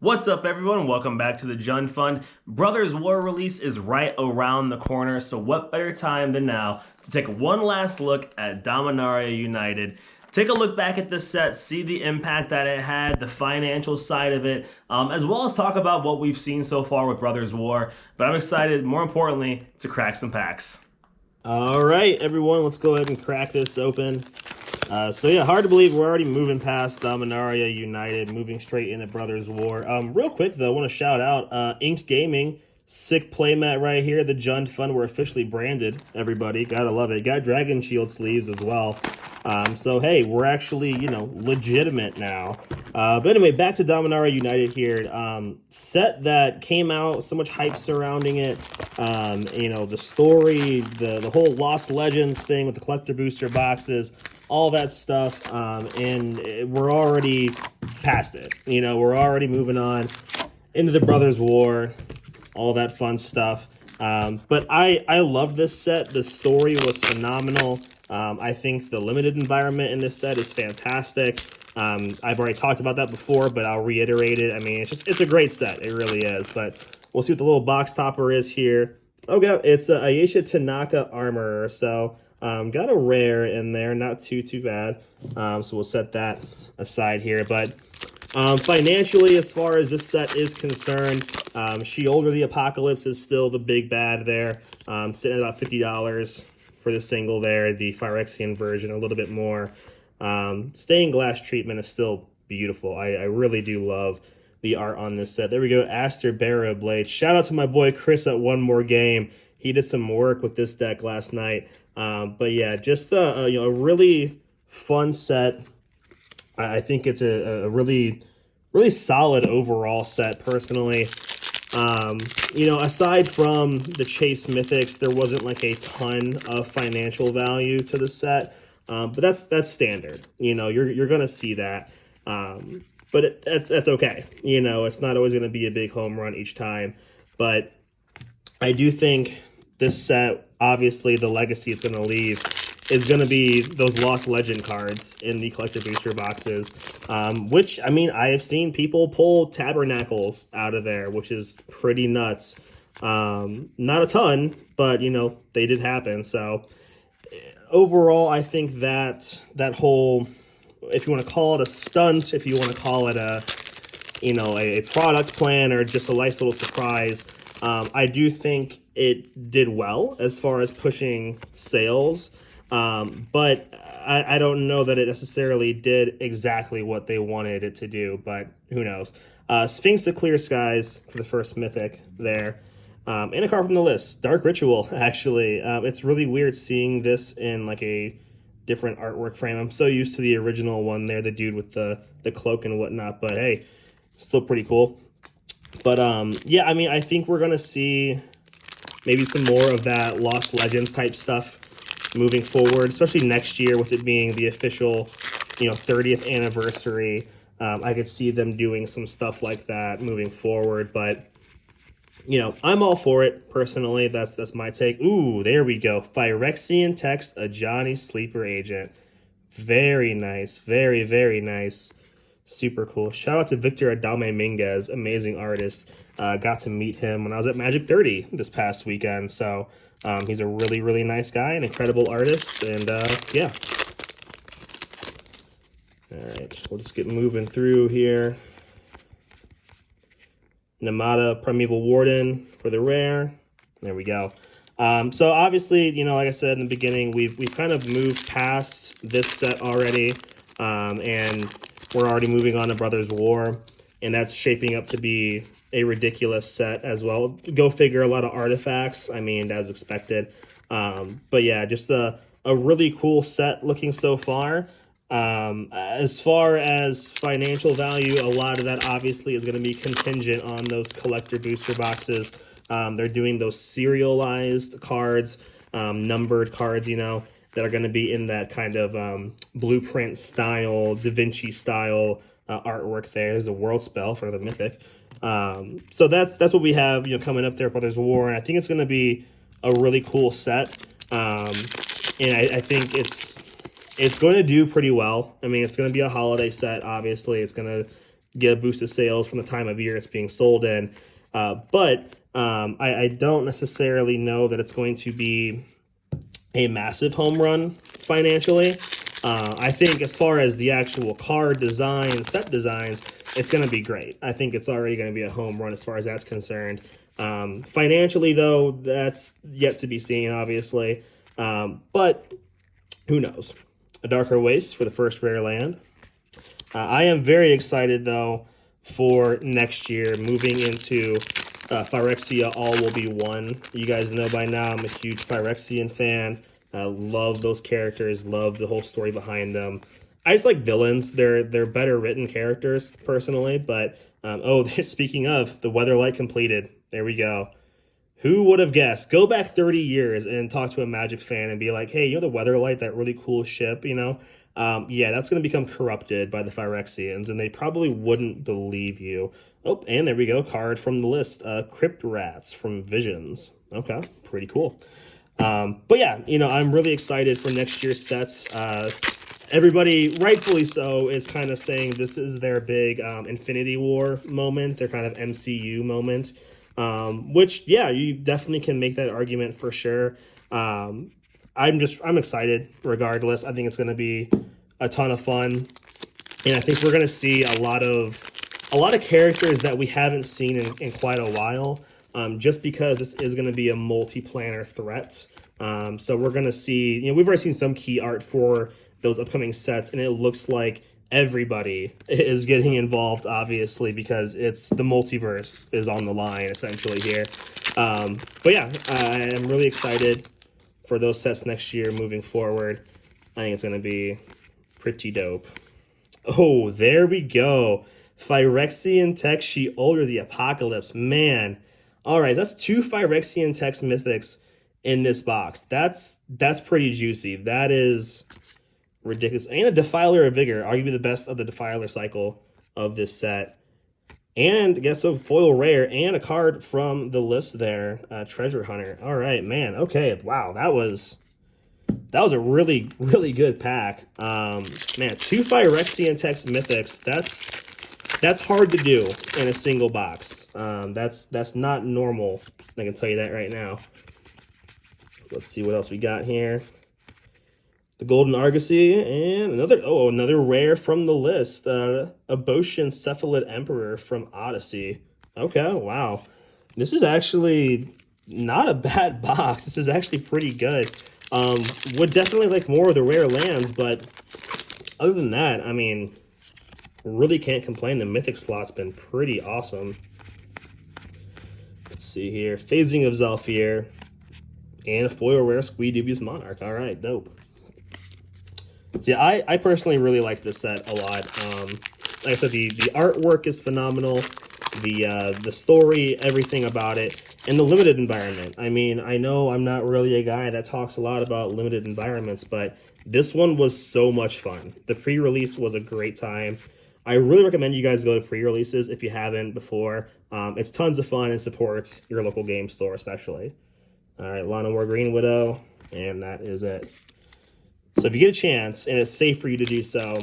What's up, everyone? Welcome back to the TheJundFund. Brothers War release is right around the corner, so what better time than now to take one last look at Dominaria United. Take a look back at this set, see the impact that it had, the financial side of it, as well as talk about what we've seen so far with Brothers War. But I'm excited, more importantly, to crack some packs. All right, everyone, let's go ahead and crack this open. So yeah, hard to believe we're already moving past Dominaria United, moving straight into Brothers War. Real quick though, I want to shout out Inked Gaming, sick playmat right here. The TheJundFund, we're officially branded. Everybody, gotta love it. Got Dragon Shield sleeves as well. So hey, we're actually legitimate now. But anyway, back to Dominaria United here. Set that came out, so much hype surrounding it. The story, the whole Lost Legends thing with the collector booster boxes, all that stuff, and we're already past it. We're already moving on into the Brothers War, all that fun stuff. But I love this set. The story was phenomenal. I think the limited environment in this set is fantastic. I've already talked about that before, but I'll reiterate it. I mean, it's a great set. It really is. But we'll see what the little box topper is here. Okay, it's a Ayesha Tanaka Armorer. So got a rare in there, not too bad. So we'll set that aside here. But financially, as far as this set is concerned, Shield or the Apocalypse is still the big bad there. Sitting at about $50 for the single there. The Phyrexian version, a little bit more. Stained glass treatment is still beautiful. I really do love the art on this set. There we go, Aster Barrow Blade. Shout out to my boy Chris at One More Game. He did some work with this deck last night. But yeah, just a really fun set. I think it's a really solid overall set personally. Aside from the Chase Mythics, there wasn't like a ton of financial value to the set. But that's standard. You're gonna see that. But that's okay. It's not always gonna be a big home run each time. But I do think this set, obviously the legacy it's gonna leave is going to be those Lost Legend cards in the collector booster boxes, which, I mean, I have seen people pull Tabernacles out of there, which is pretty nuts. Not a ton, but, they did happen. So overall, I think that whole, if you want to call it a stunt, if you want to call it a product plan or just a nice little surprise, I do think it did well as far as pushing sales. But I don't know that it necessarily did exactly what they wanted it to do, but who knows. Sphinx of Clear Skies for the first mythic there. And a card from the list, Dark Ritual, actually. It's really weird seeing this in like a different artwork frame. I'm so used to the original one there, the dude with the cloak and whatnot, but hey, still pretty cool. But yeah, I mean, I think we're going to see maybe some more of that Lost Legends type stuff moving forward, especially next year with it being the official, 30th anniversary. I could see them doing some stuff like that moving forward, but I'm all for it personally. That's my take. Ooh, there we go. Phyrexian Text, a Johnny Sleeper Agent. Very nice. Very, very nice. Super cool. Shout out to Victor Adame Minguez, amazing artist. Got to meet him when I was at Magic 30 this past weekend, so he's a really, really nice guy, an incredible artist, and yeah. All right, we'll just get moving through here. Namada Primeval Warden for the rare. There we go. So obviously, like I said in the beginning, we've kind of moved past this set already, and we're already moving on to Brothers War, and that's shaping up to be a ridiculous set as well. Go figure, a lot of artifacts, I mean, as expected. But yeah, just a really cool set looking so far. As far as financial value, a lot of that obviously is going to be contingent on those collector booster boxes. They're doing those serialized cards, numbered cards, that are going to be in that kind of blueprint style, Da Vinci style artwork there. There's a world spell for the mythic. So that's what we have, coming up there, Brothers War, and I think it's going to be a really cool set. And I think it's going to do pretty well. I mean, it's going to be a holiday set, obviously. It's going to get a boost of sales from the time of year it's being sold in. But I don't necessarily know that it's going to be a massive home run financially. I think as far as the actual card design, set designs, it's going to be great. I think it's already going to be a home run as far as that's concerned. Financially, though, that's yet to be seen, obviously. But who knows? A Darker Waste for the first rare land. I am very excited, though, for next year, moving into Phyrexia All Will Be One. You guys know by now I'm a huge Phyrexian fan. I love those characters, love the whole story behind them. I just like villains. They're better written characters, personally. But, speaking of, the Weatherlight completed. There we go. Who would have guessed? Go back 30 years and talk to a Magic fan and be like, hey, you know the Weatherlight, that really cool ship, you know? Yeah, that's going to become corrupted by the Phyrexians, and they probably wouldn't believe you. Oh, and there we go. Card from the list. Crypt Rats from Visions. Okay, pretty cool. But yeah, you know, I'm really excited for next year's sets. Everybody, rightfully so, is kind of saying this is their big Infinity War moment, their kind of MCU moment, which, yeah, you definitely can make that argument for sure. I'm excited regardless. I think it's going to be a ton of fun, and I think we're going to see a lot of characters that we haven't seen in quite a while. Just because this is going to be a multi-planar threat. So we're going to see, you know, we've already seen some key art for those upcoming sets, and it looks like everybody is getting involved, obviously, because it's the multiverse is on the line, essentially, here. But yeah, I am really excited for those sets next year moving forward. I think it's going to be pretty dope. Oh, there we go. Phyrexian Tech She-Older the Apocalypse. Man. All right, that's 2 Phyrexian Text Mythics in this box. That's pretty juicy. That is ridiculous. And a Defiler of Vigor, arguably the best of the Defiler cycle of this set. And I guess a foil rare and a card from the list there, Treasure Hunter. All right, man. Okay, wow, that was a really, really good pack. Man, 2 Phyrexian Text Mythics. That's hard to do in a single box. That's not normal. I can tell you that right now. Let's see what else we got here. The Golden Argosy and another rare from the list. A Boshin Cephalid Emperor from Odyssey. Okay, wow. This is actually not a bad box. This is actually pretty good. Would definitely like more of the rare lands, but other than that, I mean, really can't complain. The Mythic slot's been pretty awesome. Let's see here. Phasing of Zalfir. And a foil rare Squee Monarch. All right, dope. So yeah, I personally really like this set a lot. Like I said, the artwork is phenomenal. The story, everything about it, and the limited environment. I mean, I know I'm not really a guy that talks a lot about limited environments, but this one was so much fun. The pre-release was a great time. I really recommend you guys go to pre-releases if you haven't before. It's tons of fun and supports your local game store, especially. All right, Lana Moore Green Widow, and that is it. So if you get a chance, and it's safe for you to do so,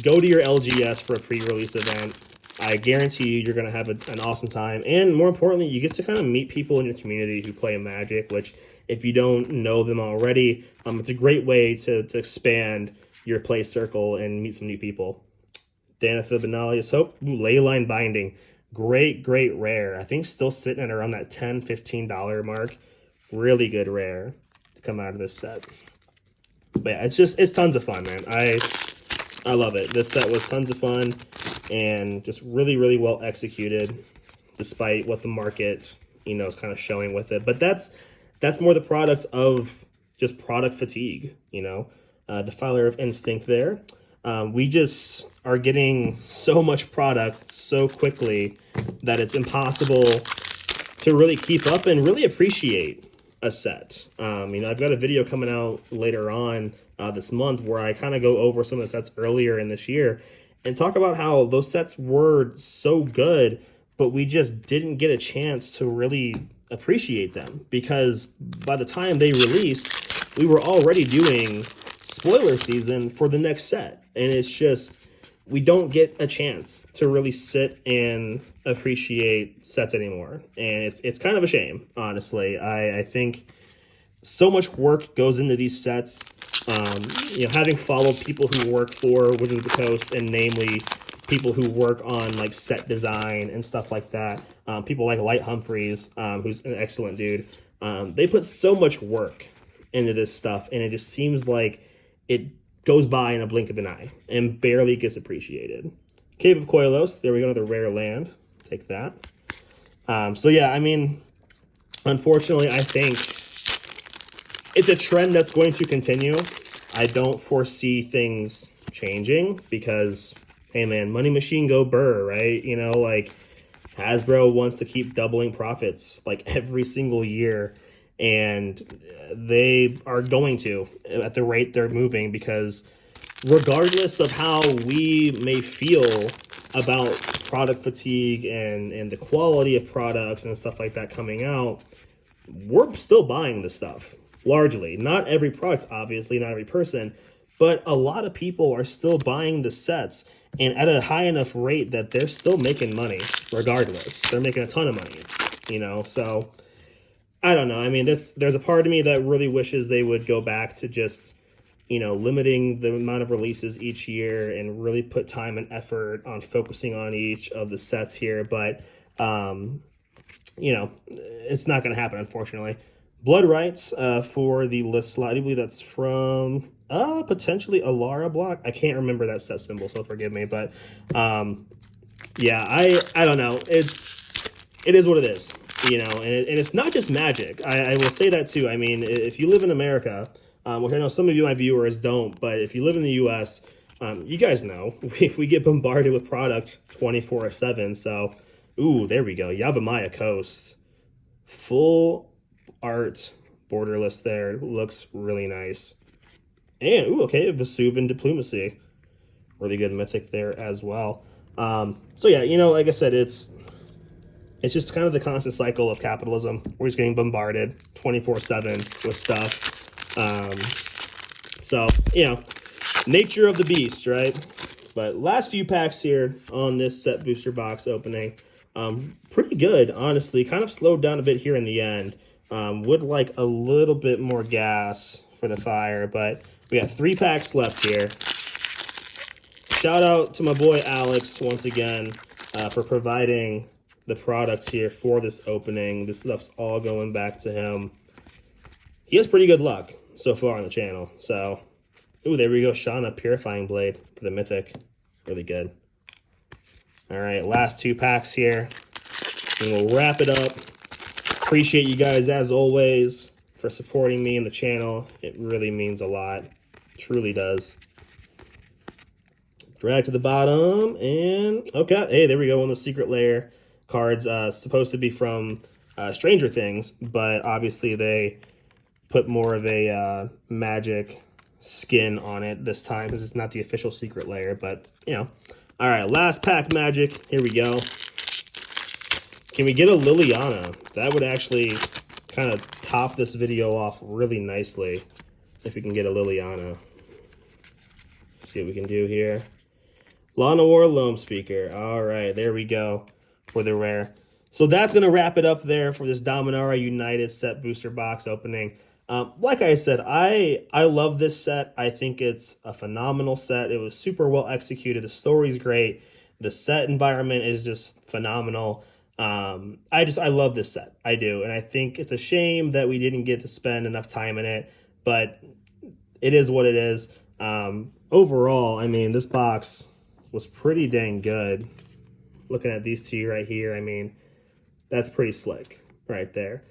go to your LGS for a pre-release event. I guarantee you, you're going to have an awesome time. And more importantly, you get to kind of meet people in your community who play Magic, which if you don't know them already, it's a great way to expand your play circle and meet some new people. Danitha Benalius Hope. Ooh, Leyline Binding. Great rare. I think still sitting at around that $10, $15 mark. Really good rare to come out of this set. But yeah, it's tons of fun, man. I love it. This set was tons of fun and just really, really well executed, despite what the market, you know, is kind of showing with it. But that's more the product of just product fatigue, you know. Defiler of Instinct there. We just are getting so much product so quickly that it's impossible to really keep up and really appreciate a set. You know, I've got a video coming out later on this month where I kind of go over some of the sets earlier in this year and talk about how those sets were so good, but we just didn't get a chance to really appreciate them because by the time they released, we were already doing spoiler season for the next set. And it's just, we don't get a chance to really sit and appreciate sets anymore. And it's kind of a shame, honestly. I think so much work goes into these sets. Having followed people who work for Wizards of the Coast, and namely people who work on like set design and stuff like that, people like Light Humphreys, who's an excellent dude, they put so much work into this stuff, and it just seems like it goes by in a blink of an eye and barely gets appreciated. Cave of Koilos, there we go, another rare land. Take that. So yeah, I mean, unfortunately, I think it's a trend that's going to continue. I don't foresee things changing because, hey man, money machine go burr, right? Like Hasbro wants to keep doubling profits like every single year, and they are going to at the rate they're moving, because regardless of how we may feel about product fatigue and the quality of products and stuff like that coming out, we're still buying this stuff. Largely, not every product, obviously, not every person, but a lot of people are still buying the sets, and at a high enough rate that they're still making money regardless. They're making a ton of money, so I don't know. I mean, there's a part of me that really wishes they would go back to just, limiting the amount of releases each year and really put time and effort on focusing on each of the sets here. But, it's not going to happen, unfortunately. Blood Rights for the list slot. I believe that's from potentially a Lara block. I can't remember that set symbol, so forgive me. But yeah, I don't know. It is what it is, and it's not just Magic. I will say that too. I mean, if you live in America, which I know some of you, my viewers, don't, but if you live in the U.S., you guys know we get bombarded with product 24/7. So, ooh, there we go. Yavimaya Coast, full art borderless there, looks really nice. And ooh, okay, Vesuvian Diplomacy, really good mythic there as well. So yeah, like I said, it's just kind of the constant cycle of capitalism. We're just getting bombarded 24/7 with stuff. So nature of the beast, right? But last few packs here on this set booster box opening, pretty good, honestly. Kind of slowed down a bit here in the end. Would like a little bit more gas for the fire, but we got 3 packs left here. Shout out to my boy Alex once again for providing the products here for this opening. This stuff's all going back to him. He has pretty good luck so far on the channel. So, ooh, there we go. Shauna Purifying Blade for the mythic. Really good. All right, last 2 packs here, and we'll wrap it up. Appreciate you guys, as always, for supporting me and the channel. It really means a lot. Truly does. Drag to the bottom, and okay. Hey, there we go. One of the Secret Lair cards, supposed to be from Stranger Things, but obviously they put more of a Magic skin on it this time because it's not the official Secret Lair, but, All right, last pack Magic. Here we go. Can we get a Liliana? That would actually kind of top this video off really nicely if we can get a Liliana. Let's see what we can do here. Lana War Loam Speaker. All right, there we go for the rare. So that's going to wrap it up there for this Dominaria United set booster box opening. Like I said, I love this set. I think it's a phenomenal set. It was super well executed. The story's great. The set environment is just phenomenal. I love this set. I do. And I think it's a shame that we didn't get to spend enough time in it, but it is what it is. Overall, I mean, this box was pretty dang good. Looking at these 2 right here, I mean, that's pretty slick right there.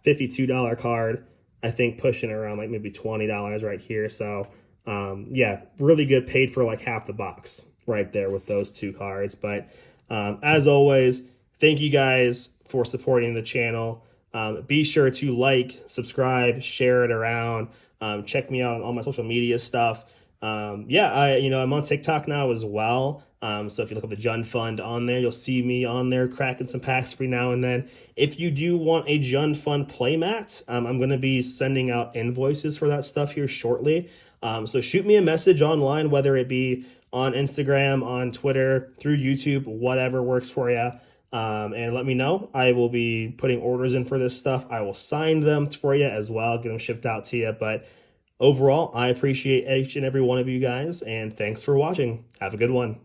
$52 card, I think pushing around like maybe $20 right here. So, yeah, really good. Paid for like half the box right there with those 2 cards. But as always, thank you guys for supporting the channel. Be sure to like, subscribe, share it around. Check me out on all my social media stuff. Yeah, I'm on TikTok now as well. So if you look up TheJundFund on there, you'll see me on there cracking some packs every now and then. If you do want a JundFund playmat, I'm going to be sending out invoices for that stuff here shortly. So shoot me a message online, whether it be on Instagram, on Twitter, through YouTube, whatever works for you. And let me know. I will be putting orders in for this stuff. I will sign them for you as well, get them shipped out to you. But overall, I appreciate each and every one of you guys, and thanks for watching. Have a good one.